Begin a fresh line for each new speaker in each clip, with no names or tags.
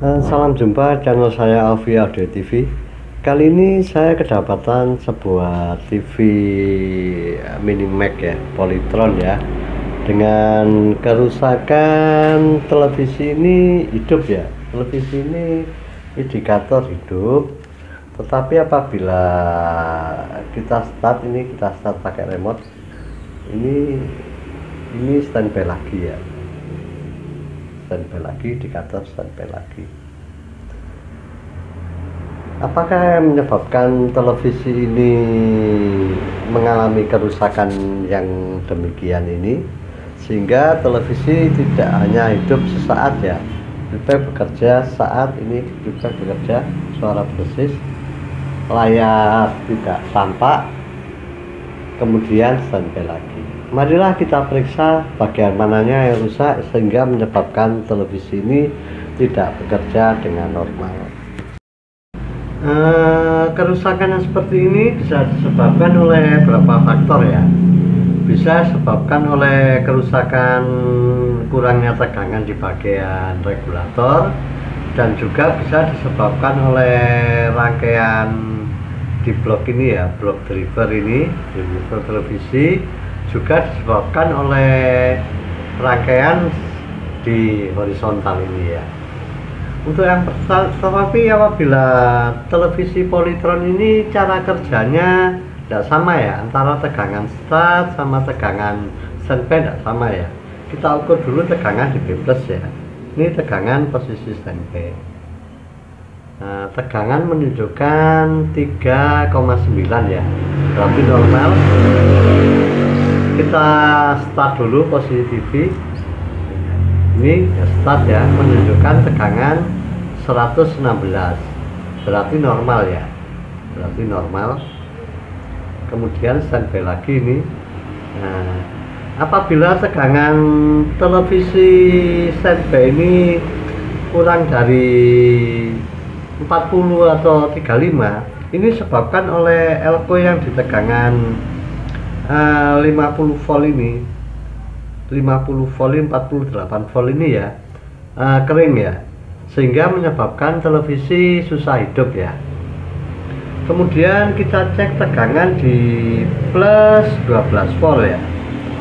Salam jumpa channel saya Alfi Audio TV. Kali ini saya kedapatan sebuah TV Mini Max ya, Polytron ya. Dengan kerusakan televisi ini hidup ya. Televisi ini indikator hidup. Tetapi apabila kita start pakai remote, ini standby lagi ya. Standby lagi, indikator standby lagi. Apakah yang menyebabkan televisi ini mengalami kerusakan yang demikian ini, sehingga televisi tidak hanya hidup sesaat ya, juga bekerja saat ini, juga bekerja, suara persis, layar tidak tampak, kemudian standby lagi. Marilah kita periksa bagian mananya yang rusak sehingga menyebabkan televisi ini tidak bekerja dengan normal. Kerusakan yang seperti ini bisa disebabkan oleh beberapa faktor ya. Bisa disebabkan oleh kerusakan kurangnya tegangan di bagian regulator, dan juga bisa disebabkan oleh rangkaian di blok ini ya, blok driver ini, driver televisi, juga disebabkan oleh rangkaian di horizontal ini ya. Untuk yang tetapi apabila televisi Polytron ini cara kerjanya tidak sama ya, antara tegangan start sama tegangan standby tidak sama ya. Kita ukur dulu tegangan di B+ ya. Ini tegangan posisi standby. Nah, tegangan menunjukkan 3,9 ya, berarti normal. Kita start dulu posisi TV. Ini start ya, menunjukkan tegangan 116, berarti normal ya, berarti normal. Kemudian standby lagi ini. Nah, apabila tegangan televisi standby ini kurang dari 40 atau 35, ini disebabkan oleh elko yang di tegangan 50 volt ini, 50 volt 48 volt ini ya, kering ya, sehingga menyebabkan televisi susah hidup ya. Kemudian kita cek tegangan di plus 12 volt ya,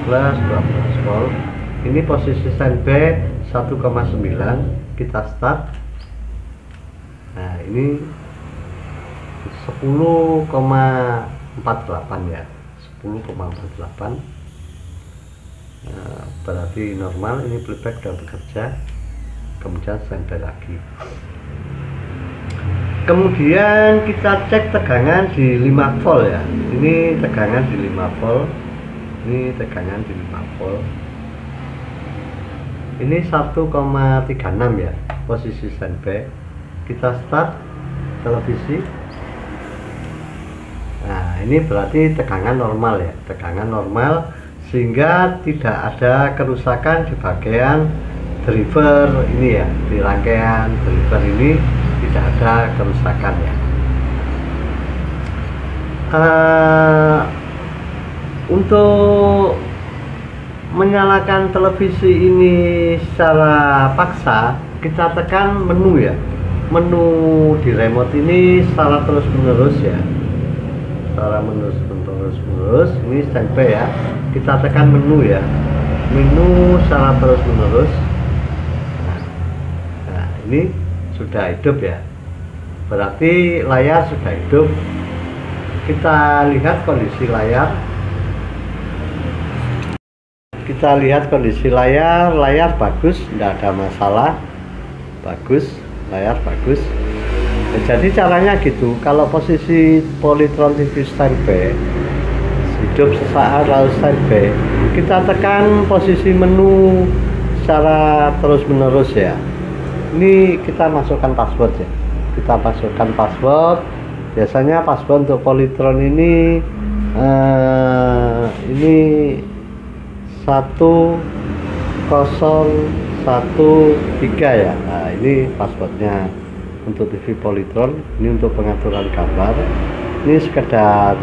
plus 12 volt. Ini posisi standby 1,9. Kita start. Nah, ini 10,48 ya, 10,48. Nah, berarti normal. Ini playback sudah bekerja. Kemudian standby lagi. Kemudian kita cek tegangan di 5 volt ya. Ini tegangan di 5 volt. Ini tegangan di 5 volt. Ini 1,36 ya, posisi standby. Kita start televisi. Nah, ini berarti tegangan normal ya, tegangan normal, sehingga tidak ada kerusakan di bagian driver ini ya, di rangkaian driver ini tidak ada kerusakan ya. Untuk menyalakan televisi ini secara paksa, kita tekan menu ya, menu di remote ini secara terus menerus ya, secara menerus. Ini standby ya, kita tekan menu ya, menu secara terus menerus. Nah, ini sudah hidup ya, berarti layar sudah hidup. Kita lihat kondisi layar. Kita lihat kondisi layar, layar bagus, tidak ada masalah, bagus, layar bagus. Jadi caranya gitu, kalau posisi Polytron TV standby, hidup sesaat lalu standby, kita tekan posisi menu secara terus menerus ya. Ini kita masukkan password ya, kita masukkan password. Biasanya password untuk Polytron ini 1013 ya. Nah, ini passwordnya untuk TV Polytron. Ini untuk pengaturan gambar. Ini sekedar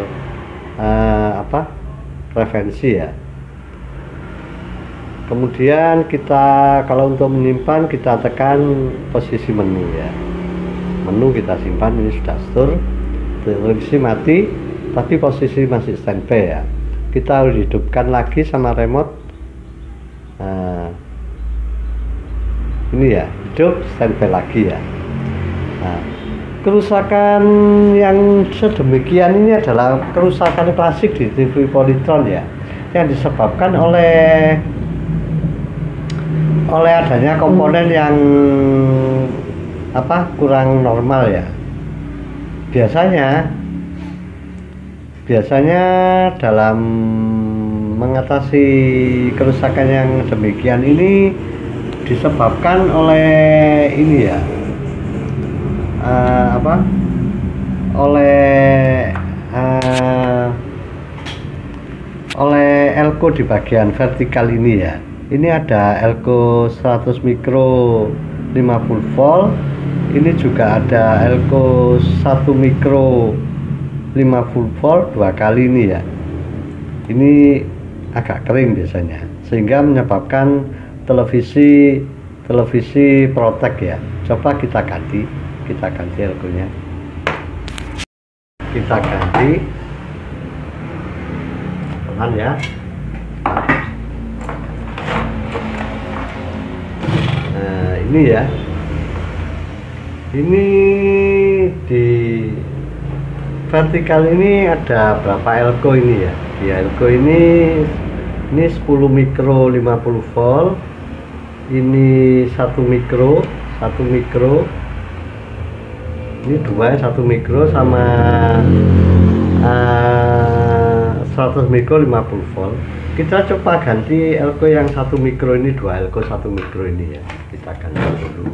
preferensi ya. Kemudian kita kalau untuk menyimpan kita tekan posisi menu ya. Menu kita simpan, ini sudah store. Televisi mati, tapi posisi masih standby ya. Kita harus hidupkan lagi sama remote. Nah, ini ya, hidup standby lagi ya. Nah, kerusakan yang sedemikian ini adalah kerusakan klasik di TV Polytron ya, yang disebabkan oleh adanya komponen yang kurang normal ya. Biasanya dalam mengatasi kerusakan yang demikian ini disebabkan oleh ini ya, oleh elko di bagian vertikal ini ya. Ini ada elko 100 mikro 50 volt. Ini juga ada elko 1 mikro 50 volt dua kali ini ya. Ini agak kering biasanya, sehingga menyebabkan televisi protek ya. Coba kita ganti elkonya. Kita ganti pelan ya. Nah, ini ya. Ini di vertikal ini ada berapa elko ini ya? Di elko ini 10 mikro 50 volt. Ini 1 mikro. Ini 1 mikro sama 100 mikro 50 volt. Kita coba ganti elko yang 1 mikro ini, 2 elko 1 mikro ini ya. Kita ganti dulu.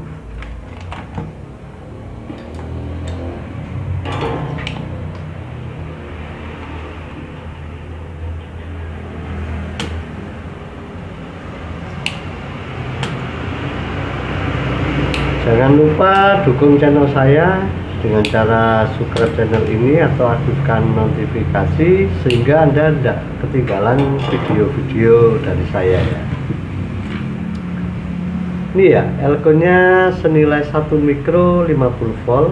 Jangan lupa dukung channel saya dengan cara subscribe channel ini atau aktifkan notifikasi sehingga Anda tidak ketinggalan video-video dari saya ya. Ini ya, elkonya senilai 1 mikro 50 volt.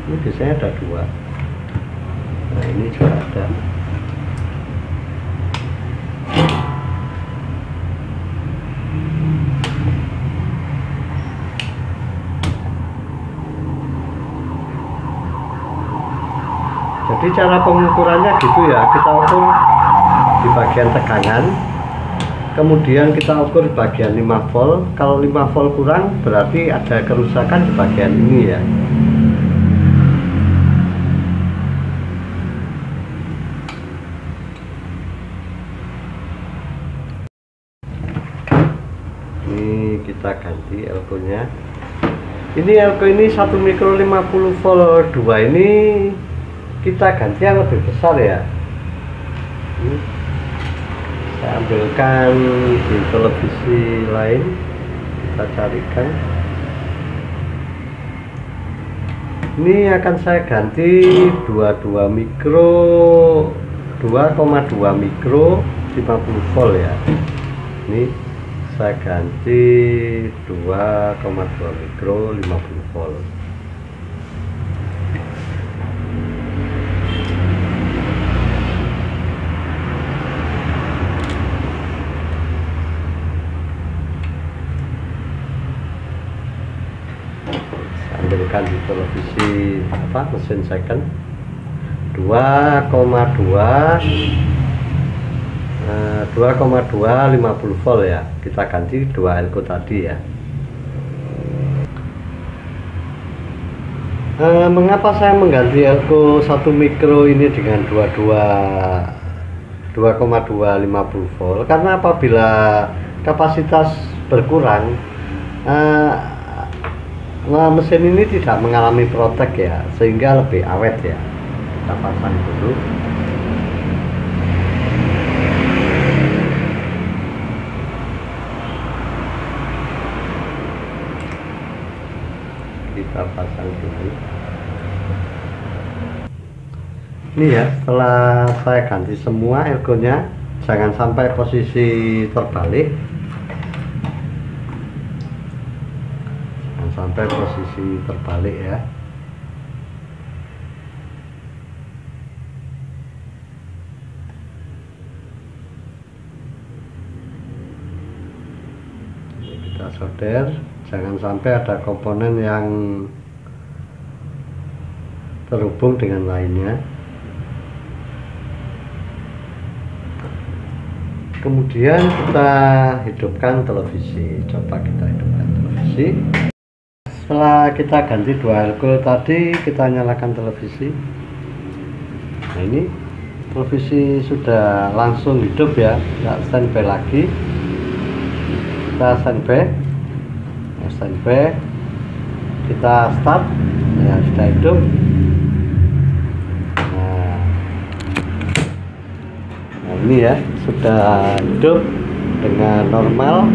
Ini biasanya ada 2. Nah, ini juga ada. Jadi cara pengukurannya gitu ya, kita ukur di bagian tegangan, kemudian kita ukur di bagian 5 volt. Kalau 5 volt kurang berarti ada kerusakan di bagian ini ya. Ini kita ganti elkonya. Ini elko ini 1 mikro 50 volt 2 ini kita ganti yang lebih besar ya. Saya ambilkan di televisi lain, kita carikan. Ini akan saya ganti 2,2 mikro 50 volt ya. Ini saya ganti 2,2 mikro 50 volt. Ambilkan di televisi mesin second 2,2 50 volt ya. Kita ganti 2 elko tadi ya. Mengapa saya mengganti elko 1 mikro ini dengan 2,2 50 volt? Karena apabila kapasitas berkurang, mesin ini tidak mengalami protek ya, sehingga lebih awet ya. Kita pasang dulu. Kita pasang dulu. Ini ya, setelah saya ganti semua elkonya, jangan sampai posisi terbalik. sampai posisi terbalik ya. Kita solder, jangan sampai ada komponen yang terhubung dengan lainnya. Kemudian kita hidupkan televisi. Coba kita hidupkan televisi. Setelah kita ganti 2 alkohol tadi, kita nyalakan televisi. Nah, ini televisi sudah langsung hidup ya, nggak standby lagi. Kita standby, kita start ya, sudah hidup. Nah, ini ya sudah hidup dengan normal.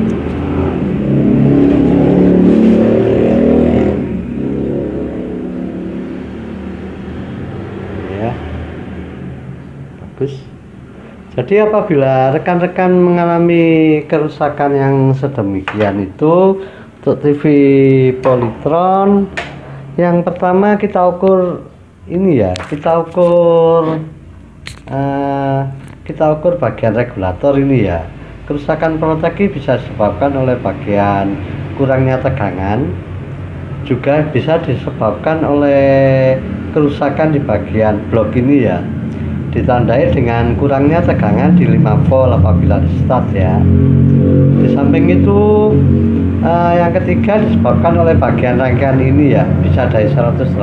Ya, bagus. Jadi apabila rekan-rekan mengalami kerusakan yang sedemikian itu, untuk TV Polytron, yang pertama kita ukur ini ya, kita ukur bagian regulator ini ya. Kerusakan proteki bisa disebabkan oleh bagian kurangnya tegangan, juga bisa disebabkan oleh kerusakan di bagian blok ini ya, ditandai dengan kurangnya tegangan di 5 volt apabila di start ya. Di samping itu yang ketiga disebabkan oleh bagian rangkaian ini ya, bisa dari 180,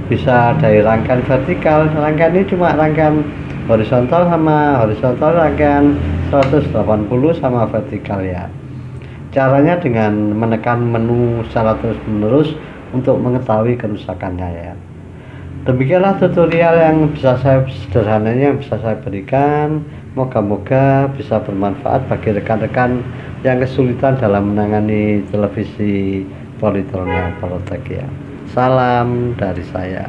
bisa dari rangkaian vertikal. Rangkaian ini cuma rangkaian horizontal, rangkaian 180 sama vertikal ya. Caranya dengan menekan menu secara terus menerus untuk mengetahui kerusakannya ya. Demikianlah tutorial yang sederhananya yang bisa saya berikan. Moga-moga bisa bermanfaat bagi rekan-rekan yang kesulitan dalam menangani televisi Polytron yang Protec ya. Salam dari saya.